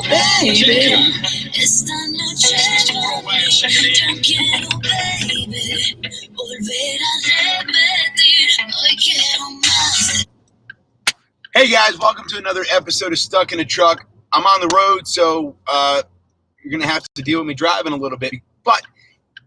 baby. Esta noche yo quiero, baby, volver a repetir. Hoy quiero más. Hey guys, welcome to another episode of Stuck in a Truck. I'm on the road, so you're going to have to deal with me driving a little bit. But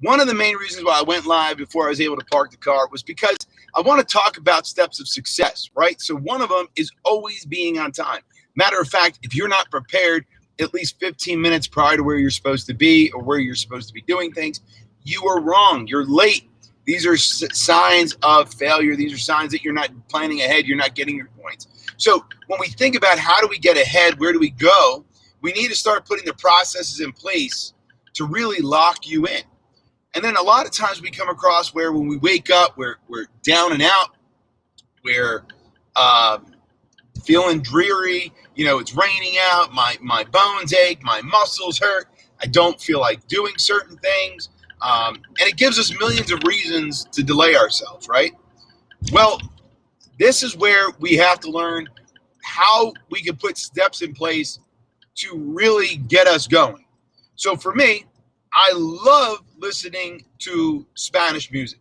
one of the main reasons why I went live before I was able to park the car was because I want to talk about steps of success, right? So one of them is always being on time. Matter of fact, if you're not prepared at least 15 minutes prior to where you're supposed to be or where you're supposed to be doing things, you are wrong. You're late. These are signs of failure. These are signs that you're not planning ahead. You're not getting your points. So when we think about how do we get ahead, where do we go, we need to start putting the processes in place to really lock you in. And then a lot of times we come across where when we wake up, we're down and out, we're feeling dreary, it's raining out, my bones ache, my muscles hurt, I don't feel like doing certain things, and it gives us millions of reasons to delay ourselves, right? Well, this is where we have to learn how we can put steps in place to really get us going. So for me, I love listening to Spanish music.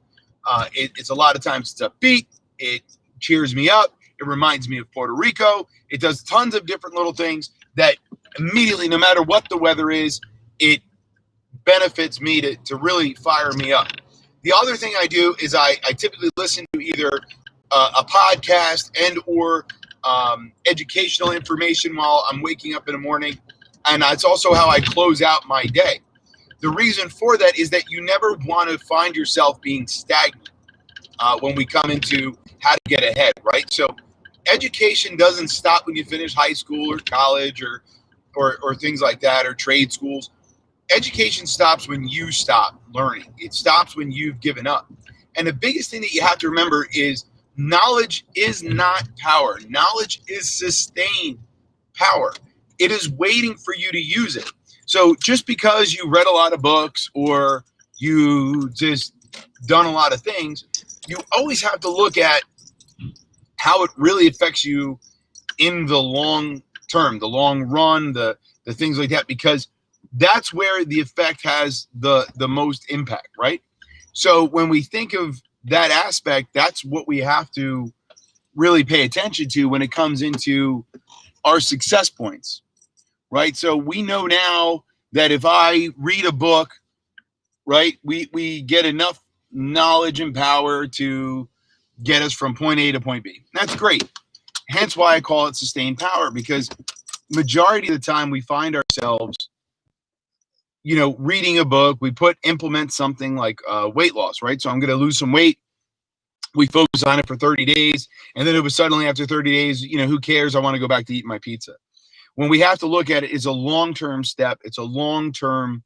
It's a lot of times it's upbeat. It cheers me up. It reminds me of Puerto Rico. It does tons of different little things that immediately, no matter what the weather is, it benefits me to really fire me up. The other thing I do is I typically listen to either a podcast and or educational information while I'm waking up in the morning. And that's also how I close out my day. The reason for that is that you never want to find yourself being stagnant when we come into how to get ahead, right? So education doesn't stop when you finish high school or college or things like that, or trade schools. Education stops when you stop learning. It stops when you've given up. And the biggest thing that you have to remember is knowledge is not power. Knowledge is sustained power. It is waiting for you to use it. So just because you read a lot of books or you just done a lot of things, you always have to look at how it really affects you in the long term, the long run, the things like that, because that's where the effect has the most impact, right? So when we think of that aspect, that's what we have to really pay attention to when it comes into our success points, right? So we know now that if I read a book, right, we get enough knowledge and power to get us from point A to point B. That's great. Hence why I call it sustained power, because majority of the time we find ourselves, reading a book, we implement something like weight loss, right? So I'm going to lose some weight. We focus on it for 30 days. And then it was suddenly after 30 days, who cares? I want to go back to eat my pizza. When we have to look at it, it's a long-term step. It's a long-term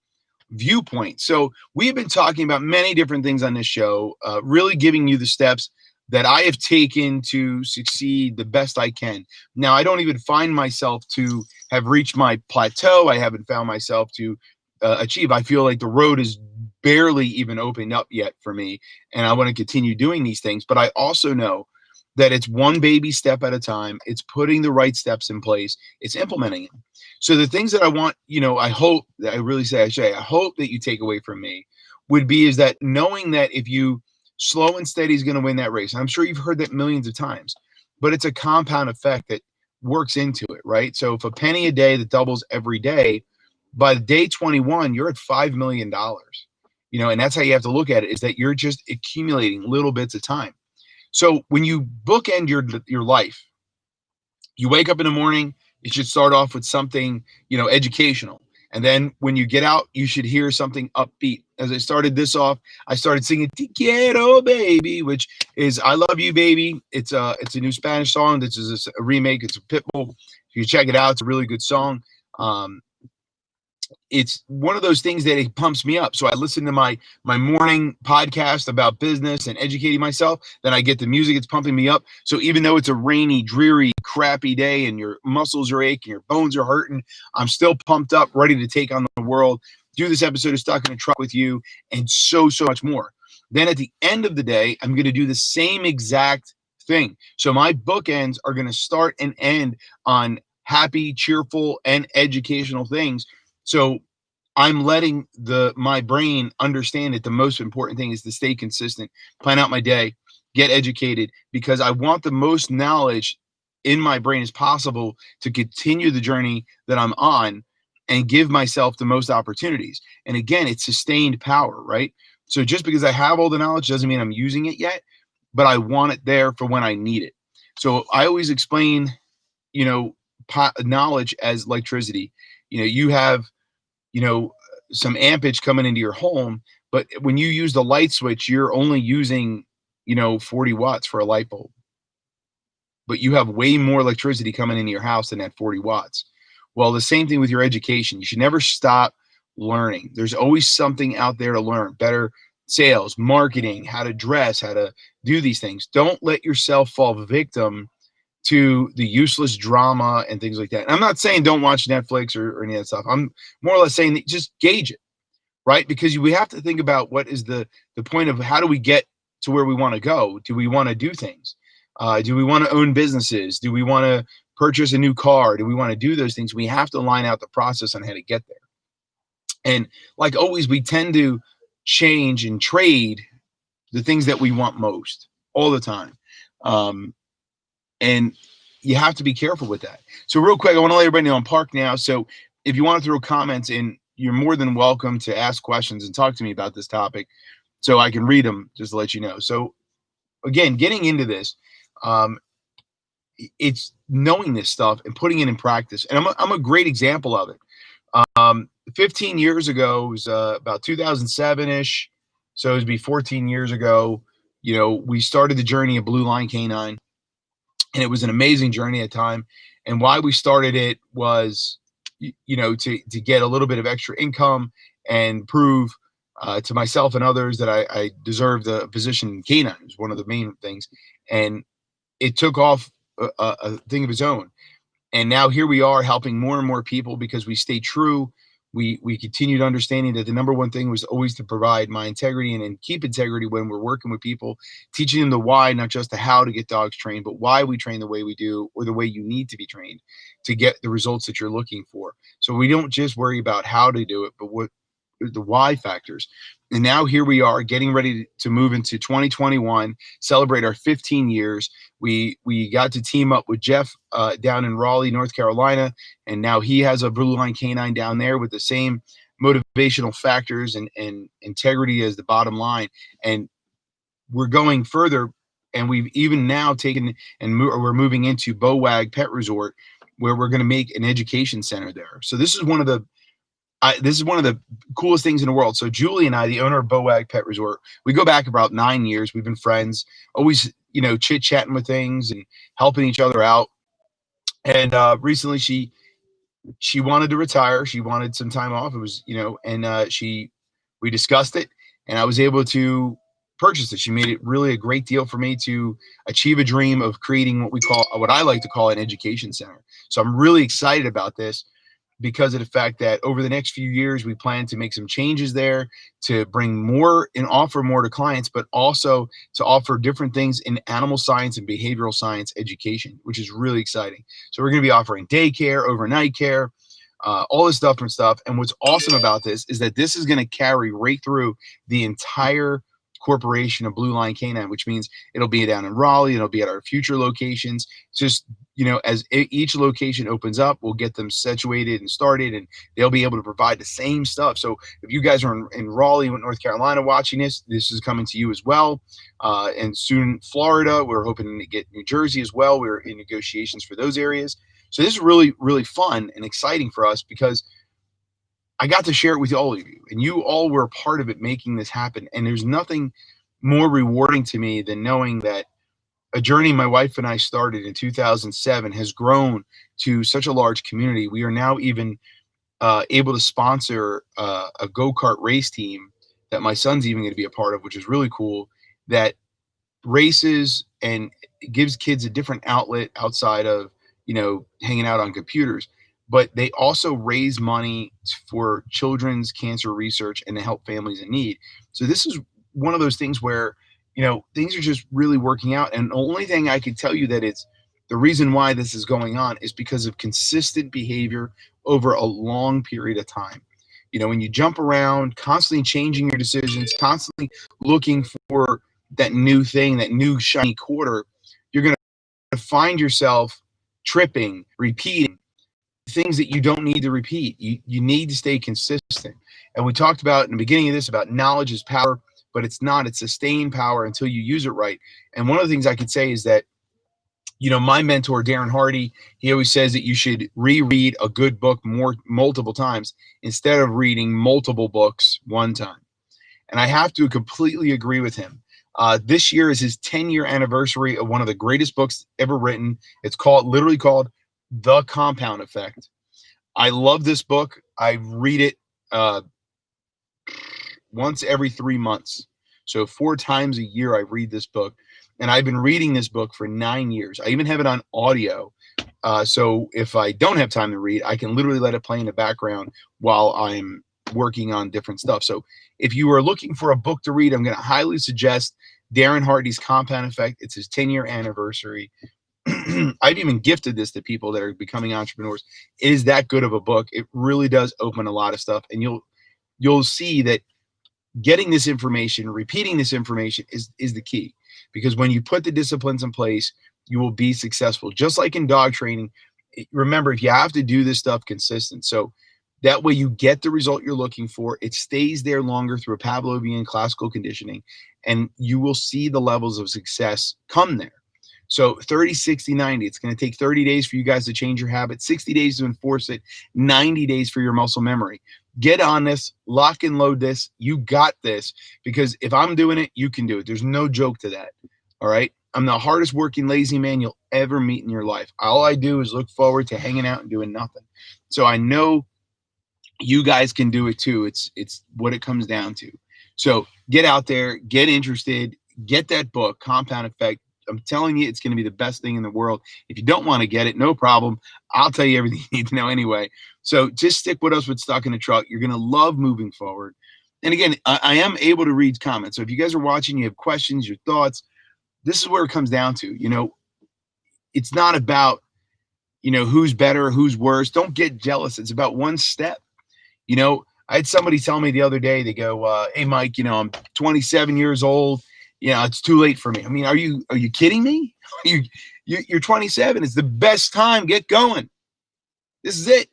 viewpoint. So we've been talking about many different things on this show, really giving you the steps that I have taken to succeed the best I can. Now, I don't even find myself to have reached my plateau. I haven't found myself to achieve. I feel like the road is barely even opened up yet for me, and I want to continue doing these things. But I also know that it's one baby step at a time. It's putting the right steps in place. It's implementing them. So the things that I want, I hope that I hope that you take away from me would be is that knowing that if you slow and steady is going to win that race. I'm sure you've heard that millions of times, but it's a compound effect that works into it, right? So if a penny a day that doubles every day, by day 21, you're at $5 million, and that's how you have to look at it, is that you're just accumulating little bits of time. So when you bookend your life, you wake up in the morning, you should start off with something, educational. And then when you get out, you should hear something upbeat. As I started this off, I started singing Te Quiero, Baby, which is I Love You, Baby. It's a new Spanish song. This is a remake. It's a Pitbull. You check it out. It's a really good song. It's one of those things that it pumps me up. So I listen to my morning podcast about business and educating myself. Then I get the music. It's pumping me up. So even though it's a rainy, dreary, crappy day and your muscles are aching, your bones are hurting, I'm still pumped up, ready to take on the world, do this episode of Stuck in a Truck with you, and so much more. Then at the end of the day, I'm going to do the same exact thing. So my bookends are going to start and end on happy, cheerful, and educational things. So I'm letting my brain understand that the most important thing is to stay consistent, plan out my day, get educated, because I want the most knowledge in my brain as possible to continue the journey that I'm on and give myself the most opportunities. And again, it's sustained power, right? So just because I have all the knowledge doesn't mean I'm using it yet, but I want it there for when I need it. So I always explain, you know, knowledge as electricity. You have, you know, some ampage coming into your home, but when you use the light switch, you're only using, 40 watts for a light bulb. But you have way more electricity coming into your house than that 40 watts. Well, the same thing with your education. You should never stop learning. There's always something out there to learn. Better sales, marketing, how to dress, how to do these things. Don't let yourself fall victim to the useless drama and things like that. And I'm not saying don't watch Netflix or any of that stuff. I'm more or less saying that just gauge it, right? Because we have to think about what is the point of how do we get to where we want to go? Do we want to do things? Do we want to own businesses? Do we want to purchase a new car? Do we want to do those things? We have to line out the process on how to get there. And like always, we tend to change and trade the things that we want most all the time. And you have to be careful with that. So real quick, I want to let everybody know I'm parked now. So if you want to throw comments in, you're more than welcome to ask questions and talk to me about this topic so I can read them, just to let you know. So again, getting into this, it's knowing this stuff and putting it in practice. And I'm a great example of it. 15 years ago, it was about 2007-ish. So it would be 14 years ago, we started the journey of Blue Line Canine. And it was an amazing journey at the time. And why we started it was, to get a little bit of extra income and prove to myself and others that I deserved a position in canine. It was one of the main things. And it took off a thing of its own. And now here we are helping more and more people because we stay true. We continued understanding that the number one thing was always to provide my integrity and keep integrity when we're working with people, teaching them the why, not just the how to get dogs trained, but why we train the way we do or the way you need to be trained to get the results that you're looking for. So we don't just worry about how to do it, but what the why factors. And now here we are getting ready to move into 2021, celebrate our 15 years. We got to team up with Jeff down in Raleigh, North Carolina, and now he has a Blue Line Canine down there with the same motivational factors and integrity as the bottom line. And we're going further, and we've even now taken and we're moving into Bowag Pet Resort, where we're going to make an education center there. So this is one of the coolest things in the world. So Julie and I, the owner of Bowag Pet Resort, we go back about 9 years. We've been friends, always, chit-chatting with things and helping each other out. And recently she wanted to retire. She wanted some time off. It was, we discussed it, and I was able to purchase it. She made it really a great deal for me to achieve a dream of creating what I like to call an education center. So I'm really excited about this, because of the fact that over the next few years, we plan to make some changes there to bring more and offer more to clients, but also to offer different things in animal science and behavioral science education, which is really exciting. So we're going to be offering daycare, overnight care, all this different stuff. And what's awesome about this is that this is going to carry right through the entire corporation of Blue Line Canine, which means it'll be down in Raleigh, it'll be at our future locations. Just, as each location opens up, we'll get them situated and started, and they'll be able to provide the same stuff. So if you guys are in Raleigh, North Carolina watching this is coming to you as well. And soon Florida, we're hoping to get New Jersey as well. We're in negotiations for those areas. So this is really, really fun and exciting for us, because I got to share it with all of you, and you all were a part of it making this happen. And there's nothing more rewarding to me than knowing that a journey my wife and I started in 2007 has grown to such a large community. We are now even able to sponsor a go-kart race team that my son's even going to be a part of, which is really cool, that races and gives kids a different outlet outside of, hanging out on computers. But they also raise money for children's cancer research and to help families in need. So this is one of those things where, things are just really working out. And the only thing I can tell you that The reason why this is going on is because of consistent behavior over a long period of time. You know, when you jump around, constantly changing your decisions, constantly looking for that new thing, that new shiny quarter, you're going to find yourself tripping, repeating things that you don't need to repeat. You need to stay consistent. And we talked about in the beginning of this about knowledge is power, but it's not. It's sustained power until you use it right. And one of the things I could say is that, you know, my mentor, Darren Hardy, he always says that you should reread a good book multiple times instead of reading multiple books one time. And I have to completely agree with him. This year is his 10-year anniversary of one of the greatest books ever written. It's literally called The Compound Effect. I love this book. I read it once every 3 months. So 4 times a year I read this book. And I've been reading this book for 9 years. I even have it on audio. So if I don't have time to read, I can literally let it play in the background while I'm working on different stuff. So if you are looking for a book to read, I'm going to highly suggest Darren Hardy's Compound Effect. It's his 10-year anniversary. I've even gifted this to people that are becoming entrepreneurs. It is that good of a book. It really does open a lot of stuff. And you'll see that getting this information, repeating this information is the key. Because when you put the disciplines in place, you will be successful. Just like in dog training, remember, if you have to do this stuff consistent, so that way you get the result you're looking for, it stays there longer through a Pavlovian classical conditioning, and you will see the levels of success come there. So 30, 60, 90, it's going to take 30 days for you guys to change your habit, 60 days to enforce it, 90 days for your muscle memory. Get on this, lock and load this. You got this, because if I'm doing it, you can do it. There's no joke to that. All right. I'm the hardest working lazy man you'll ever meet in your life. All I do is look forward to hanging out and doing nothing. So I know you guys can do it too. It's what it comes down to. So get out there, get interested, get that book, Compound Effect. I'm telling you, it's going to be the best thing in the world. If you don't want to get it, no problem. I'll tell you everything you need to know anyway. So just stick with us with Stuck in the Truck. You're going to love moving forward. And again, I am able to read comments. So if you guys are watching, you have questions, your thoughts, this is where it comes down to. You know, it's not about, you know, who's better, who's worse. Don't get jealous. It's about one step. You know, I had somebody tell me the other day, they go, hey, Mike, you know, I'm 27 years old. You know, it's too late for me. I mean, are you kidding me? You're 27. It's the best time. Get going. This is it.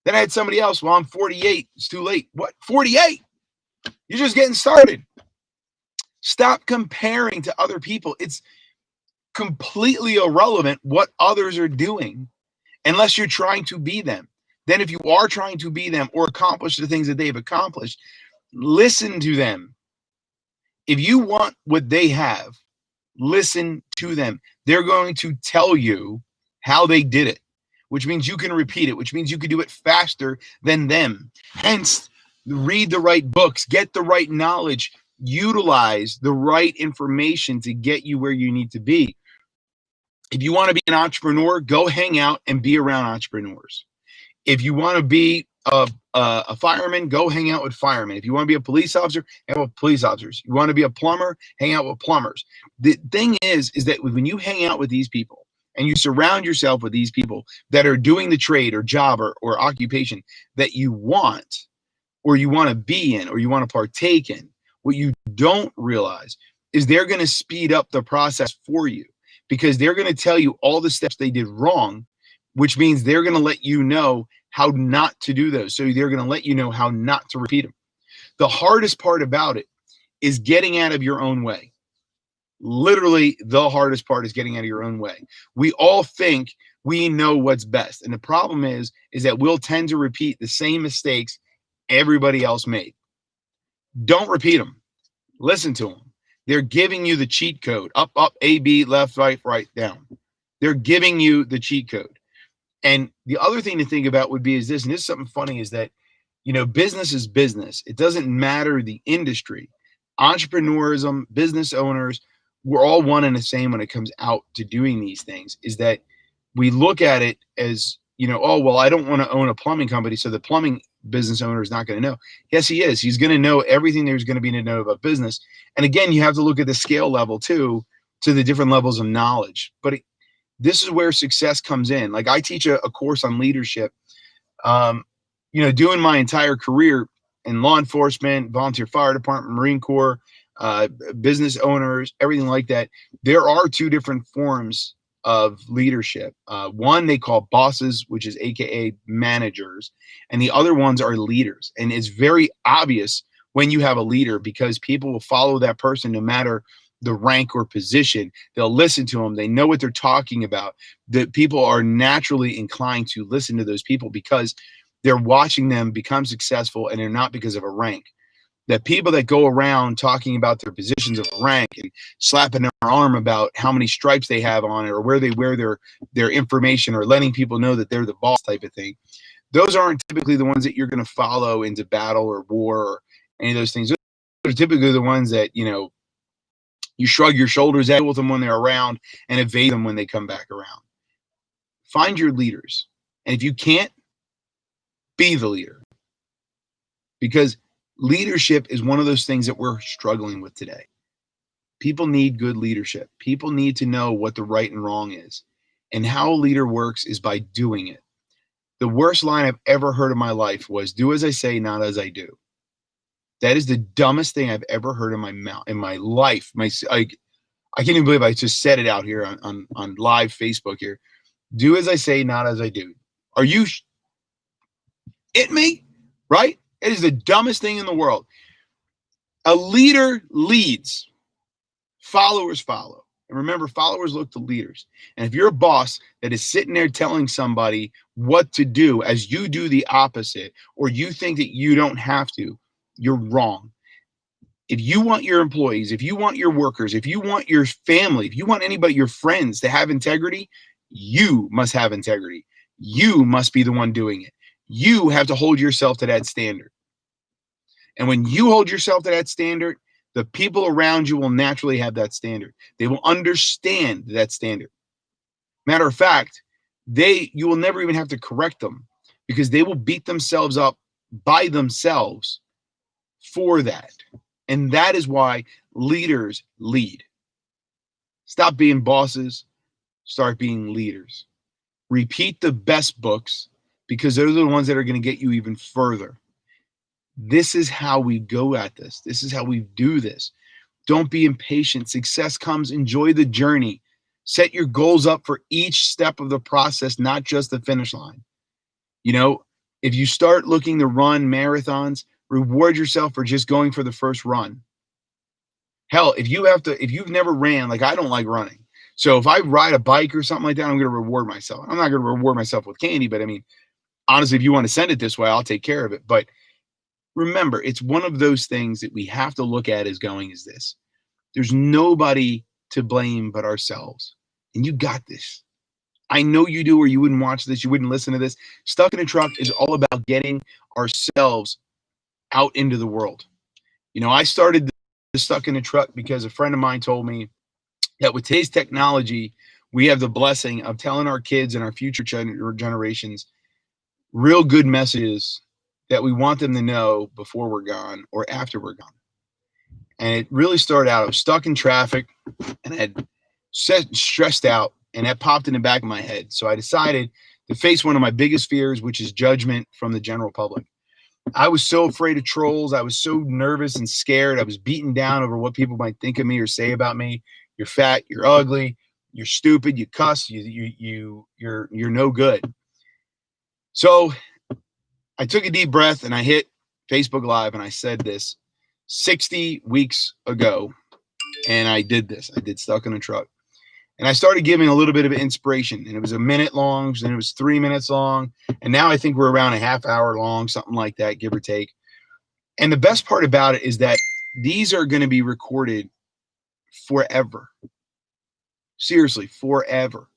Then I had somebody else. Well, I'm 48. It's too late. What? 48? You're just getting started. Stop comparing to other people. It's completely irrelevant what others are doing unless you're trying to be them. Then if you are trying to be them or accomplish the things that they've accomplished, listen to them. If you want what they have, listen to them. They're going to tell you how they did it, which means you can repeat it, which means you can do it faster than them. Hence, read the right books, get the right knowledge, utilize the right information to get you where you need to be. If you want to be an entrepreneur, go hang out and be around entrepreneurs. If you want to be a fireman, go hang out with firemen. If you want to be a police officer, hang out with police officers. You want to be a plumber, hang out with plumbers. The thing is that when you hang out with these people and you surround yourself with these people that are doing the trade or job or occupation that you want, or you want to be in, or you want to partake in, what you don't realize is they're going to speed up the process for you, because they're going to tell you all the steps they did wrong, which means they're going to let you know how not to do those. So they're going to let you know how not to repeat them. The hardest part about it is getting out of your own way. Literally, the hardest part is getting out of your own way. We all think we know what's best. And the problem is that we'll tend to repeat the same mistakes everybody else made. Don't repeat them. Listen to them. They're giving you the cheat code. Up, up, A, B, left, right, down. They're giving you the cheat code. And the other thing to think about would be is this, and this is something funny, is that, you know, business is business. It doesn't matter the industry. Entrepreneurism, business owners, we're all one and the same when it comes out to doing these things, is that we look at it as, you know, oh, well, I don't want to own a plumbing company, so the plumbing business owner is not going to know. Yes, he is. He's going to know everything there's going to be to know about business. And again, you have to look at the scale level too, to the different levels of knowledge. But This is where success comes in. Like I teach a course on leadership. Doing my entire career in law enforcement, volunteer fire department, Marine Corps, business owners, everything like that. There are two different forms of leadership. One they call bosses, which is AKA managers, and the other ones are leaders. And it's very obvious when you have a leader because people will follow that person no matter the rank or position. They'll listen to them. They know what they're talking about. The people are naturally inclined to listen to those people because they're watching them become successful, and they're not because of a rank. The people that go around talking about their positions of rank and slapping their arm about how many stripes they have on it or where they wear their information or letting people know that they're the boss type of thing, those aren't typically the ones that you're going to follow into battle or war or any of those things. Those are typically the ones that, you shrug your shoulders at with them when they're around and evade them when they come back around. Find your leaders. And if you can't, be the leader. Because leadership is one of those things that we're struggling with today. People need good leadership. People need to know what the right and wrong is. And how a leader works is by doing it. The worst line I've ever heard in my life was, do as I say, not as I do. That is the dumbest thing I've ever heard in my mouth, in my life. I can't even believe I just said it out here on live Facebook here. Do as I say, not as I do. Are you it me? Right? It is the dumbest thing in the world. A leader leads. Followers follow. And remember, followers look to leaders. And if you're a boss that is sitting there telling somebody what to do as you do the opposite, or you think that you don't have to, you're wrong. If you want your employees, if you want your workers, if you want your family, if you want anybody, your friends to have integrity, you must have integrity. You must be the one doing it. You have to hold yourself to that standard. And when you hold yourself to that standard, the people around you will naturally have that standard. They will understand that standard. Matter of fact, you will never even have to correct them because they will beat themselves up by themselves for that. And that is why leaders lead. Stop being bosses. Start being leaders. Repeat the best books because those are the ones that are going to get you even further. This is how we go at this. This is how we do this. Don't be impatient. Success comes. Enjoy the journey. Set your goals up for each step of the process, not just the finish line. If you start looking to run marathons, reward yourself for just going for the first run. Hell, if you've never ran, like I don't like running. So if I ride a bike or something like that, I'm going to reward myself. I'm not going to reward myself with candy, but I mean, honestly, if you want to send it this way, I'll take care of it. But remember, it's one of those things that we have to look at as going is this. There's nobody to blame but ourselves. And you got this. I know you do, or you wouldn't watch this. You wouldn't listen to this. Stuck in a Truck is all about getting ourselves out into the world. I started the Stuck in a Truck because a friend of mine told me that with today's technology, we have the blessing of telling our kids and our future generations real good messages that we want them to know before we're gone or after we're gone. And it really started out, I was stuck in traffic and I had stressed out, and that popped in the back of my head. So I decided to face one of my biggest fears, which is judgment from the general public. I was so afraid of trolls. I was so nervous and scared. I was beaten down over what people might think of me or say about me. You're fat, you're ugly, you're stupid, you cuss, you're no good. So I took a deep breath and I hit Facebook Live and I said this 60 weeks ago. And I did this. I did Stuck in a Truck. And I started giving a little bit of inspiration. And it was a minute long, then it was 3 minutes long. And now I think we're around a half hour long, something like that, give or take. And the best part about it is that these are going to be recorded forever. Seriously, forever.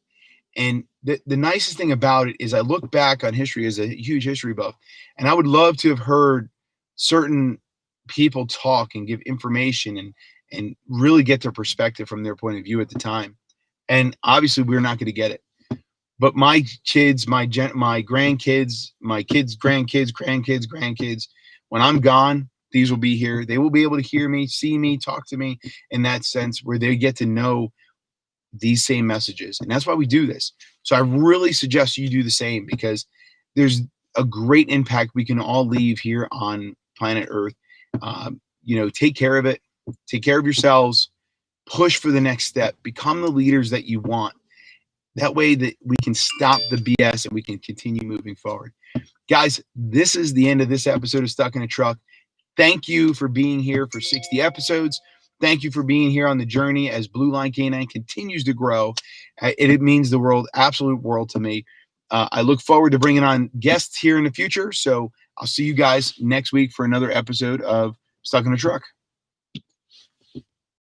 And the nicest thing about it is I look back on history as a huge history buff, and I would love to have heard certain people talk and give information and really get their perspective from their point of view at the time. And obviously we're not going to get it. But my kids, my grandkids, my kids' grandkids, when I'm gone, these will be here. They will be able to hear me, see me, talk to me in that sense where they get to know these same messages. And that's why we do this. So I really suggest you do the same, because there's a great impact we can all leave here on planet Earth. Take care of it. Take care of yourselves. Push for the next step. Become the leaders that you want. That way that we can stop the BS and we can continue moving forward. Guys, this is the end of this episode of Stuck in a Truck. Thank you for being here for 60 episodes. Thank you for being here on the journey as Blue Line Canine continues to grow. It means the world, absolute world to me. I look forward to bringing on guests here in the future. So I'll see you guys next week for another episode of Stuck in a Truck.